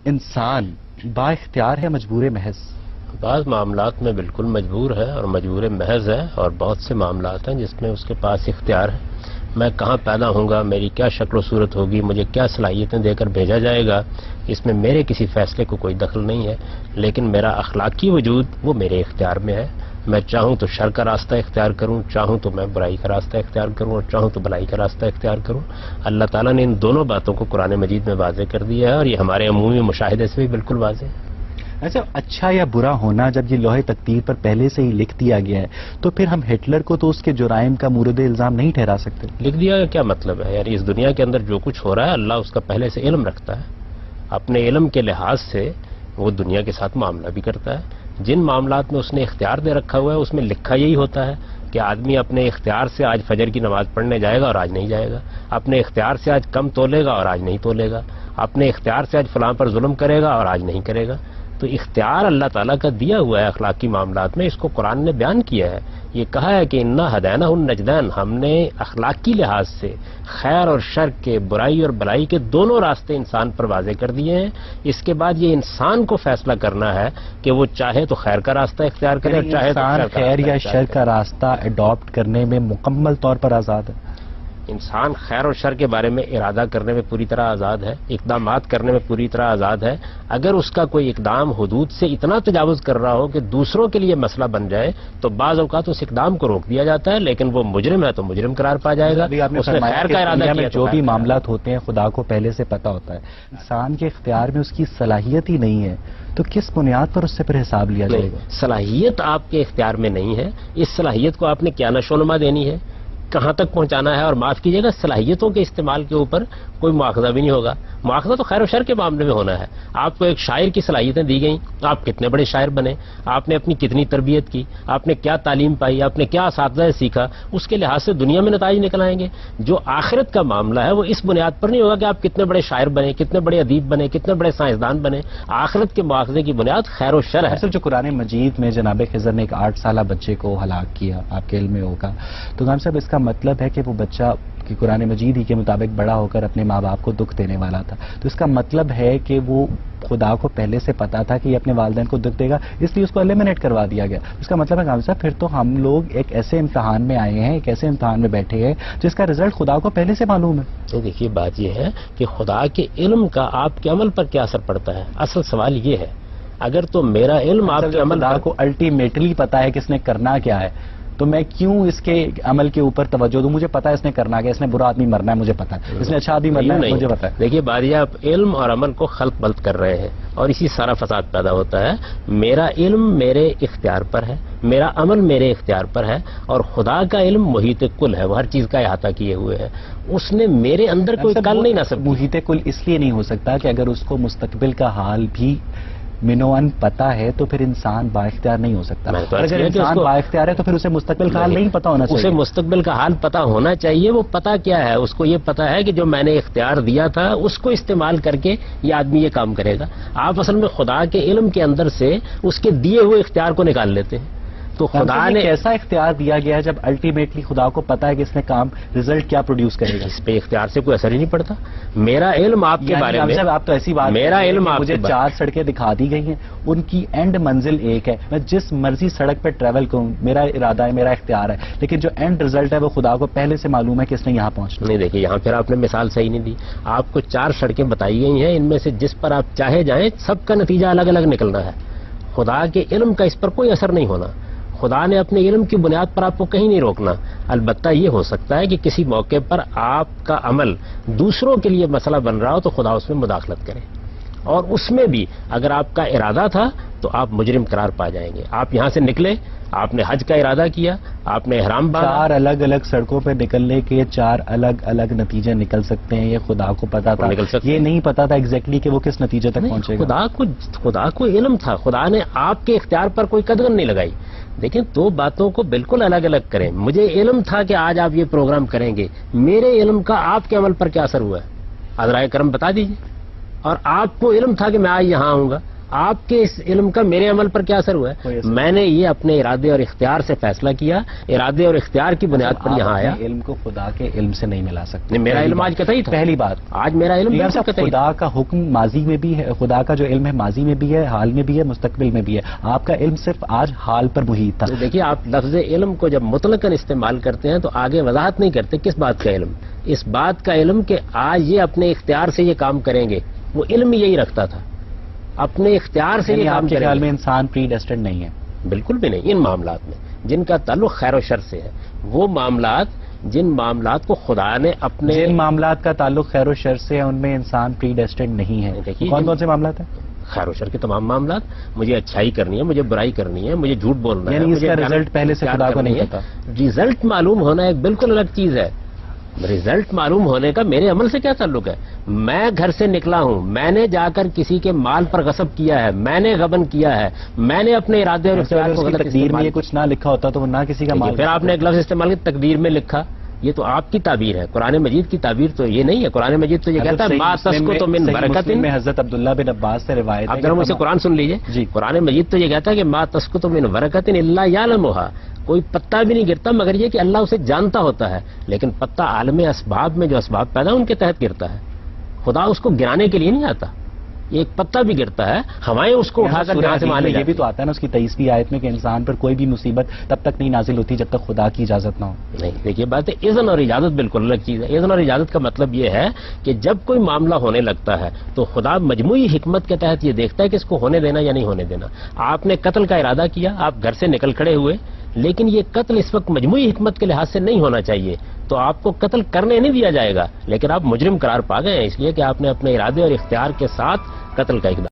انسان با اختیار ہے مجبور محض؟ بعض معاملات میں بالکل مجبور ہے اور مجبور محض ہے، اور بہت سے معاملات ہیں جس میں اس کے پاس اختیار ہے. میں کہاں پیدا ہوں گا، میری کیا شکل و صورت ہوگی، مجھے کیا صلاحیتیں دے کر بھیجا جائے گا، اس میں میرے کسی فیصلے کو کوئی دخل نہیں ہے. لیکن میرا اخلاقی وجود وہ میرے اختیار میں ہے. میں چاہوں تو شر کا راستہ اختیار کروں، چاہوں تو میں برائی کا راستہ اختیار کروں، اور چاہوں تو بھلائی کا راستہ اختیار کروں. اللہ تعالیٰ نے ان دونوں باتوں کو قرآن مجید میں واضح کر دیا ہے، اور یہ ہمارے عمومی مشاہدے سے بھی بالکل واضح ہے. ایسا اچھا یا برا ہونا جب یہ لوح تقدیر پر پہلے سے ہی لکھ دیا گیا ہے تو پھر ہم ہٹلر کو تو اس کے جرائم کا مورد الزام نہیں ٹھہرا سکتے؟ لکھ دیا کا کیا مطلب ہے؟ یعنی اس دنیا کے اندر جو کچھ ہو رہا ہے اللہ اس کا پہلے سے علم رکھتا ہے. اپنے علم کے لحاظ سے وہ دنیا کے ساتھ معاملہ بھی کرتا ہے. جن معاملات میں اس نے اختیار دے رکھا ہوا ہے اس میں لکھا یہی ہوتا ہے کہ آدمی اپنے اختیار سے آج فجر کی نماز پڑھنے جائے گا اور آج نہیں جائے گا، اپنے اختیار سے آج کم تولے گا اور آج نہیں تولے گا، اپنے اختیار سے آج فلاں پر ظلم کرے گا اور آج نہیں کرے گا. تو اختیار اللہ تعالیٰ کا دیا ہوا ہے اخلاقی معاملات میں. اس کو قرآن نے بیان کیا ہے، یہ کہا ہے کہ انا ہدینہ النجدین، ہم نے اخلاقی لحاظ سے خیر اور شر کے، برائی اور بلائی کے دونوں راستے انسان پر واضح کر دیے ہیں. اس کے بعد یہ انسان کو فیصلہ کرنا ہے کہ وہ چاہے تو خیر کا راستہ اختیار کرے، چاہے تو خیر یا شر کا راستہ اڈاپٹ کرنے میں مکمل طور پر آزاد ہے. انسان خیر اور شر کے بارے میں ارادہ کرنے میں پوری طرح آزاد ہے، اقدامات کرنے میں پوری طرح آزاد ہے. اگر اس کا کوئی اقدام حدود سے اتنا تجاوز کر رہا ہو کہ دوسروں کے لیے مسئلہ بن جائے تو بعض اوقات اس اقدام کو روک دیا جاتا ہے، لیکن وہ مجرم ہے تو مجرم قرار پا جائے گا. اس نے خیر کا ارادہ کیا. جو بھی معاملات ہوتے ہیں خدا کو پہلے سے پتا ہوتا ہے. انسان کے اختیار میں اس کی صلاحیت ہی نہیں ہے تو کس بنیاد پر اس سے پھر حساب لیا جائے گا؟ صلاحیت آپ کے اختیار میں نہیں ہے. اس صلاحیت کو آپ نے کیا نشو و نما دینی ہے، کہاں تک پہنچانا ہے. اور معاف کیجیے گا، صلاحیتوں کے استعمال کے اوپر کوئی مواخذہ بھی نہیں ہوگا. مواخذہ تو خیر و شر کے معاملے میں ہونا ہے. آپ کو ایک شاعر کی صلاحیتیں دی گئیں، آپ کتنے بڑے شاعر بنے، آپ نے اپنی کتنی تربیت کی، آپ نے کیا تعلیم پائی، آپ نے کیا اساتذہ سیکھا، اس کے لحاظ سے دنیا میں نتائج نکل آئیں گے. جو آخرت کا معاملہ ہے وہ اس بنیاد پر نہیں ہوگا کہ آپ کتنے بڑے شاعر بنے، کتنے بڑے ادیب بنے، کتنے بڑے سائنسدان بنے. آخرت کے مواخذے کی بنیاد خیر و شر ہے. اصل جو قرآن مجید میں جناب خضر نے ایک 8 سالہ بچے کو ہلاک کیا، آپ کے علم میں ہوگا، تو غام صاحب اس کا مطلب ہے کہ وہ بچہ کہ قرآن مجید ہی کے مطابق بڑا ہو کر اپنے ماں باپ کو دکھ دینے والا تھا. تو اس کا مطلب ہے کہ وہ خدا کو پہلے سے پتا تھا کہ یہ اپنے والدین کو دکھ دے گا، اس لیے اس کو ایلیمنیٹ کروا دیا گیا. اس کا مطلب ہے غام صاحب پھر تو ہم لوگ ایک ایسے امتحان میں آئے ہیں، ایک ایسے امتحان میں بیٹھے ہیں جس کا رزلٹ خدا کو پہلے سے معلوم ہے. تو دیکھیے بات یہ ہے کہ خدا کے علم کا آپ کے عمل پر کیا اثر پڑتا ہے. اصل سوال یہ ہے، اگر تو میرا علم آپ کے عمل خدا کو الٹیمیٹلی پتا ہے کہ اس نے کرنا کیا ہے تو میں کیوں اس کے عمل کے اوپر توجہ دوں؟ مجھے پتا ہے اس نے کرنا کیا، اس نے برا آدمی مرنا ہے مجھے پتا ہے، اس نے اچھا آدمی مرنا ہے مجھے پتا ہے. دیکھیے بات آپ علم اور عمل کو خلط بلط کر رہے ہیں اور اسی سارا فساد پیدا ہوتا ہے. میرا علم میرے اختیار پر ہے، میرا عمل میرے اختیار پر ہے، اور خدا کا علم محیط کل ہے، وہ ہر چیز کا احاطہ کیے ہوئے ہے. اس نے میرے اندر کوئی کل نہیں نصب. محیط کل اس لیے نہیں ہو سکتا کہ اگر اس کو مستقبل کا حال بھی منوان پتا ہے تو پھر انسان با اختیار نہیں ہو سکتا. اگر انسان با اختیار ہے تو پھر اسے مستقبل کا حال نہیں پتا ہونا چاہیے. اسے مستقبل کا حال پتا ہونا چاہیے. وہ پتا کیا ہے؟ اس کو یہ پتا ہے کہ جو میں نے اختیار دیا تھا اس کو استعمال کر کے یہ آدمی یہ کام کرے گا. آپ اصل میں خدا کے علم کے اندر سے اس کے دیے ہوئے اختیار کو نکال لیتے ہیں. تو خدا نے کیسا اختیار دیا گیا ہے جب الٹیمیٹلی خدا کو پتا ہے کہ اس نے کام رزلٹ کیا پروڈیوس کرے گا؟ اس پہ اختیار سے کوئی اثر ہی نہیں پڑتا. میرا علم آپ کے بارے میں، آپ تو ایسی بات، میرا علم مجھے 4 سڑکیں دکھا دی گئی ہیں، ان کی اینڈ منزل ایک ہے، میں جس مرضی سڑک پہ ٹریول کروں میرا ارادہ ہے، میرا اختیار ہے، لیکن جو اینڈ رزلٹ ہے وہ خدا کو پہلے سے معلوم ہے کہ اس نے یہاں پہنچنا. نہیں دیکھیے یہاں پھر آپ نے مثال صحیح نہیں دی. آپ کو 4 سڑکیں بتائی گئی ہیں، ان میں سے جس پر آپ چاہے جائیں سب کا نتیجہ الگ الگ نکلنا ہے. خدا کے علم کا اس پر کوئی اثر نہیں ہونا. خدا نے اپنے علم کی بنیاد پر آپ کو کہیں نہیں روکنا. البتہ یہ ہو سکتا ہے کہ کسی موقع پر آپ کا عمل دوسروں کے لیے مسئلہ بن رہا ہو تو خدا اس میں مداخلت کرے، اور اس میں بھی اگر آپ کا ارادہ تھا تو آپ مجرم قرار پا جائیں گے. آپ یہاں سے نکلے، آپ نے حج کا ارادہ کیا، آپ نے احرام باندھا. 4 الگ الگ سڑکوں پہ نکلنے کے 4 الگ الگ نتیجے نکل سکتے ہیں. یہ خدا کو پتا تھا، یہ نہیں پتا تھا ایگزیکٹلی کہ وہ کس نتیجے تک پہنچے گا. خدا کو علم تھا. خدا نے آپ کے اختیار پر کوئی قدغن نہیں لگائی. دیکھیں 2 باتوں کو بالکل الگ الگ کریں. مجھے علم تھا کہ آج آپ یہ پروگرام کریں گے، میرے علم کا آپ کے عمل پر کیا اثر ہوا ہے؟ عذرائے کرم بتا دیجیے. اور آپ کو علم تھا کہ میں آج یہاں آؤں گا، آپ کے اس علم کا میرے عمل پر کیا اثر ہوا ہے؟ میں نے یہ اپنے ارادے اور اختیار سے فیصلہ کیا، ارادے اور اختیار کی بنیاد پر یہاں آیا۔ علم کو خدا کے علم سے نہیں ملا سکتے۔ میرا علم آج قطعی تھا، پہلی بات آج میرا علم خدا کا حکم ماضی میں بھی ہے، خدا کا جو علم ہے ماضی میں بھی ہے، حال میں بھی ہے، مستقبل میں بھی ہے۔ آپ کا علم صرف آج حال پر محیط تھا۔ دیکھیے، آپ لفظ علم کو جب مطلقاً استعمال کرتے ہیں تو آگے وضاحت نہیں کرتے کس بات کا علم۔ اس بات کا علم کہ آج یہ اپنے اختیار سے یہ کام کریں گے، وہ علم یہی رکھتا تھا، اپنے اختیار سے یہ کام کے خیال میں انسان پری ڈیسٹنڈ نہیں ہے؟ بالکل بھی نہیں۔ ان معاملات میں جن کا تعلق خیر و شر سے ہے، وہ معاملات جن معاملات کو خدا نے اپنے جن معاملات کا تعلق خیر و شر سے ہے ان میں انسان پری ڈیسٹنڈ نہیں ہے۔ کون کون سے معاملات ہیں؟ خیر و شر کے تمام معاملات۔ مجھے اچھائی کرنی ہے، مجھے برائی کرنی ہے، مجھے جھوٹ بولنا ہے، یعنی اس کا رزلٹ پہلے سے خدا کو نہیں پتا؟ رزلٹ معلوم ہونا ایک بالکل الگ چیز ہے۔ رزلٹ معلوم ہونے کا میرے عمل سے کیا تعلق ہے؟ میں گھر سے نکلا ہوں، میں نے جا کر کسی کے مال پر غصب کیا ہے، میں نے غبن کیا ہے، میں نے اپنے ارادے اور اختیار کو غلط تقدیر میں یہ کچھ نہ لکھا ہوتا تو وہ نہ کسی کا مال۔ پھر آپ نے ایک لفظ استعمال کیا تقدیر میں لکھا، یہ تو آپ کی تعبیر ہے، قرآن مجید کی تعبیر تو یہ نہیں ہے۔ قرآن مجید تو یہ کہتا ہے ما تسقط من برکۃ میں حضرت عبداللہ بن عباس سے روایت ہے۔ آپ ذرا مجھ سے قرآن سن لیجئے جی۔ قرآن مجید تو یہ کہتا ہے کہ ما تسقط من برکۃ الا یعلمها، کوئی پتا بھی نہیں گرتا مگر یہ کہ اللہ اسے جانتا ہوتا ہے۔ لیکن پتا عالم اسباب میں جو اسباب پیدا ان کے تحت گرتا ہے، خدا اس کو گرانے کے لیے نہیں آتا۔ یہ ایک پتا بھی گرتا ہے، ہوائیں اس کو اٹھا کر جہاں سے مانے یہ بھی تو آتا ہے نا اس کی 23ویں آیت میں کہ انسان پر کوئی بھی مصیبت تب تک نہیں نازل ہوتی جب تک خدا کی اجازت نہ ہو۔ نہیں، دیکھیے بات ہے، اذن اور اجازت بالکل الگ چیز ہے۔ اذن اور اجازت کا مطلب یہ ہے کہ جب کوئی معاملہ ہونے لگتا ہے تو خدا مجموعی حکمت کے تحت یہ دیکھتا ہے کہ اس کو ہونے دینا یا نہیں ہونے دینا۔ آپ نے قتل کا ارادہ کیا، آپ گھر سے نکل کھڑے ہوئے، لیکن یہ قتل اس وقت مجموعی حکمت کے لحاظ سے نہیں ہونا چاہیے، تو آپ کو قتل کرنے نہیں دیا جائے گا، لیکن آپ مجرم قرار پا گئے ہیں اس لیے کہ آپ نے اپنے ارادے اور اختیار کے ساتھ قتل کا اقدام